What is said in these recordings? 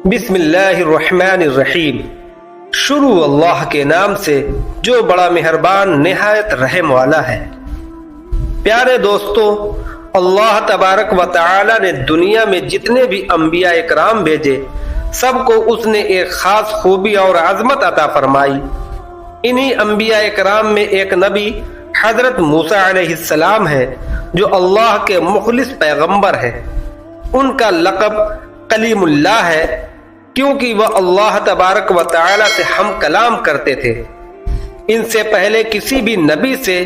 بسم اللہ الرحمن الرحیم۔ شروع اللہ کے نام سے جو بڑا مہربان نہایت رحم والا ہے۔ پیارے دوستو، اللہ تبارک و تعالی نے دنیا میں جتنے بھی انبیاء اکرام بھیجے سب کو اس نے ایک خاص خوبی اور عظمت عطا فرمائی۔ انہی انبیاء اکرام میں ایک نبی حضرت موسیٰ علیہ السلام ہے جو اللہ کے مخلص پیغمبر ہے۔ ان کا لقب کلیم اللہ ہے کیونکہ وہ اللہ تبارک و تعالی سے ہم کلام کرتے تھے۔ ان سے پہلے کسی بھی نبی سے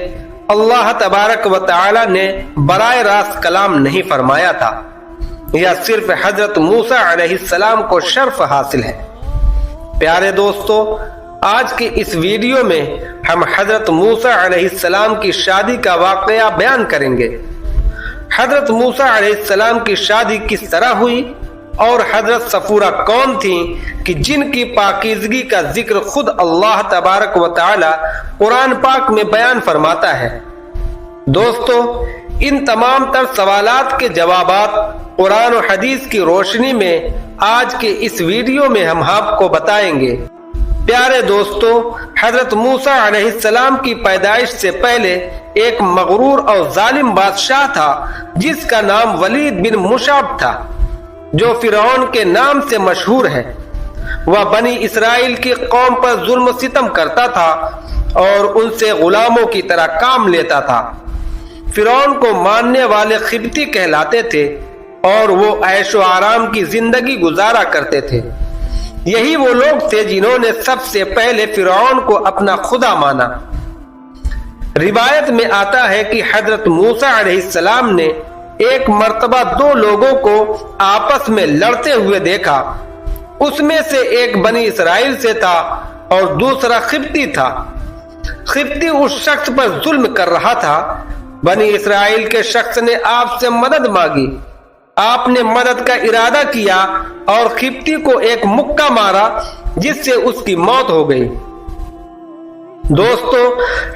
اللہ تبارک و تعالی نے براہ راست کلام نہیں فرمایا تھا۔ یہ صرف حضرت موسیٰ علیہ السلام کو شرف حاصل ہے۔ پیارے دوستو، آج کے اس ویڈیو میں ہم حضرت موسیٰ علیہ السلام کی شادی کا واقعہ بیان کریں گے۔ حضرت موسیٰ علیہ السلام کی شادی کس طرح ہوئی اور حضرت صفورہ کون تھیں کہ جن کی پاکیزگی کا ذکر خود اللہ تبارک و تعالی قرآن پاک میں بیان فرماتا ہے۔ دوستو، ان تمام تر سوالات کے جوابات قرآن و حدیث کی روشنی میں آج کے اس ویڈیو میں ہم آپ کو بتائیں گے۔ پیارے دوستو، حضرت موسیٰ علیہ السلام کی پیدائش سے پہلے ایک مغرور اور ظالم بادشاہ تھا جس کا نام ولید بن مشعب تھا، جو فرعون کے نام سے مشہور ہے۔ وہ بنی اسرائیل کی قوم پر ظلم و ستم کرتا تھا اور ان سے غلاموں کی طرح کام لیتا تھا۔ فرعون کو ماننے والے قبطی کہلاتے تھے اور وہ عیش و آرام کی زندگی گزارا کرتے تھے۔ یہی وہ لوگ تھے جنہوں نے سب سے پہلے فرعون کو اپنا خدا مانا۔ روایت میں آتا ہے کہ حضرت موسیٰ علیہ السلام نے ایک مرتبہ دو لوگوں کو آپس میں لڑتے ہوئے دیکھا۔ اس میں سے ایک بنی اسرائیل سے تھا اور دوسرا قبطی تھا۔ قبطی اس شخص پر ظلم کر رہا تھا۔ بنی اسرائیل کے شخص نے آپ سے مدد مانگی۔ آپ نے مدد کا ارادہ کیا اور قبطی کو ایک مکہ مارا جس سے اس کی موت ہو گئی۔ دوستو،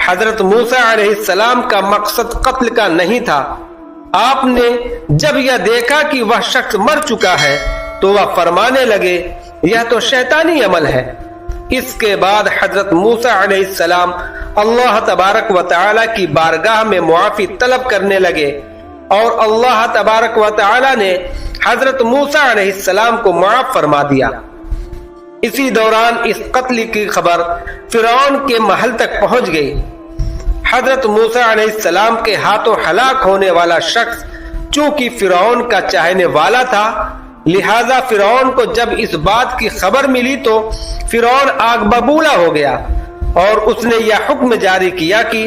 حضرت موسیٰ علیہ السلام کا مقصد قتل کا نہیں تھا۔ آپ نے جب یہ دیکھا کہ وہ شخص مر چکا ہے تو وہ فرمانے لگے، یہ تو شیطانی عمل ہے۔ اس کے بعد حضرت موسیٰ علیہ السلام اللہ تبارک و تعالی کی بارگاہ میں معافی طلب کرنے لگے اور اللہ تبارک و تعالی نے حضرت موسیٰ علیہ السلام کو معاف فرما دیا۔ اسی دوران اس قتل کی خبر فرعون کے محل تک پہنچ گئی۔ حضرت موسیٰ علیہ السلام کے ہاتھوں ہلاک ہونے والا شخص چونکہ فرعون کا چاہنے والا تھا، لہذا فرعون کو جب اس بات کی خبر ملی تو فرعون آگ ببولا ہو گیا اور اس نے یہ حکم جاری کیا کہ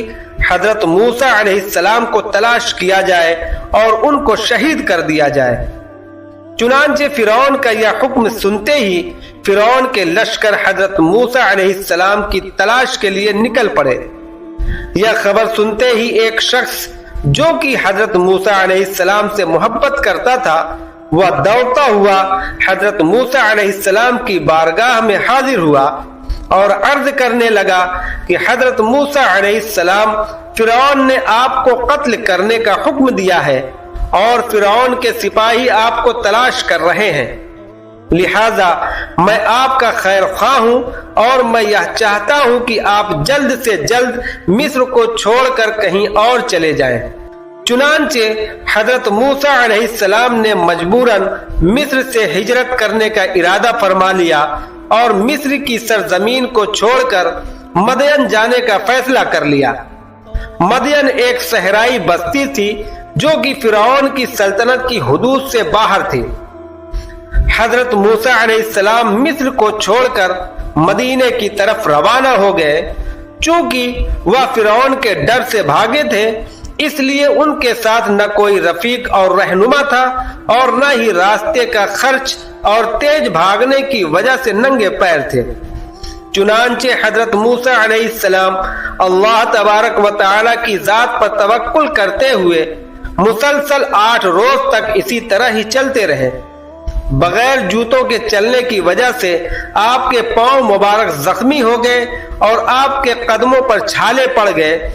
حضرت موسیٰ علیہ السلام کو تلاش کیا جائے اور ان کو شہید کر دیا جائے۔ چنانچہ فرعون کا یہ حکم سنتے ہی فرعون کے لشکر حضرت موسیٰ علیہ السلام کی تلاش کے لیے نکل پڑے۔ یہ خبر سنتے ہی ایک شخص جو کہ حضرت موسیٰ علیہ السلام سے محبت کرتا تھا، وہ دوڑتا ہوا حضرت موسیٰ علیہ السلام کی بارگاہ میں حاضر ہوا اور عرض کرنے لگا کہ حضرت موسیٰ علیہ السلام، فرعون نے آپ کو قتل کرنے کا حکم دیا ہے اور فرعون کے سپاہی آپ کو تلاش کر رہے ہیں، لہذا میں آپ کا خیر خواہ ہوں اور میں یہ چاہتا ہوں کہ آپ جلد سے جلد مصر کو چھوڑ کر کہیں اور چلے جائیں۔ چنانچہ حضرت موسیٰ علیہ السلام نے مجبوراً مصر سے ہجرت کرنے کا ارادہ فرما لیا اور مصر کی سرزمین کو چھوڑ کر مدین جانے کا فیصلہ کر لیا۔ مدین ایک صحرائی بستی تھی جو کہ فرعون کی سلطنت کی حدود سے باہر تھی۔ حضرت موسیٰ علیہ السلام مصر کو چھوڑ کر مدینے کی طرف روانہ ہو گئے۔ چونکہ وہ فرعون کے ڈر سے بھاگے تھے، اس لیے ان کے ساتھ نہ کوئی رفیق اور رہنما تھا اور نہ ہی راستے کا خرچ اور تیز بھاگنے کی وجہ سے ننگے پیر تھے۔ چنانچہ حضرت موسیٰ علیہ السلام اللہ تبارک و تعالی کی ذات پر توکل کرتے ہوئے مسلسل 8 روز تک اسی طرح ہی چلتے رہے۔ بغیر جوتوں کے چلنے کی وجہ سے آپ کے پاؤں مبارک زخمی ہو گئے اور آپ کے قدموں پر چھالے پڑ گئے۔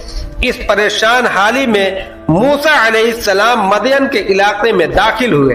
اس پریشان حالی میں موسیٰ علیہ السلام مدین کے علاقے میں داخل ہوئے۔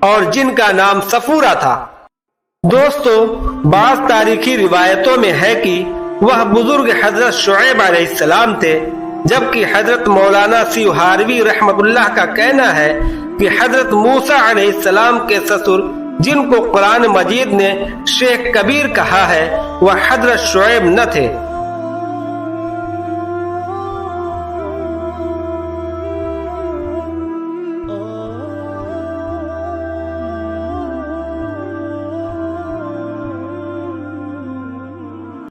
اور جن کا نام صفورہ تھا۔ دوستو، بعض تاریخی روایتوں میں ہے کہ وہ بزرگ حضرت شعیب علیہ السلام تھے، جبکہ حضرت مولانا سیوہاروی رحمت اللہ کا کہنا ہے کہ حضرت موسیٰ علیہ السلام کے سسر جن کو قرآن مجید نے شیخ کبیر کہا ہے وہ حضرت شعیب نہ تھے۔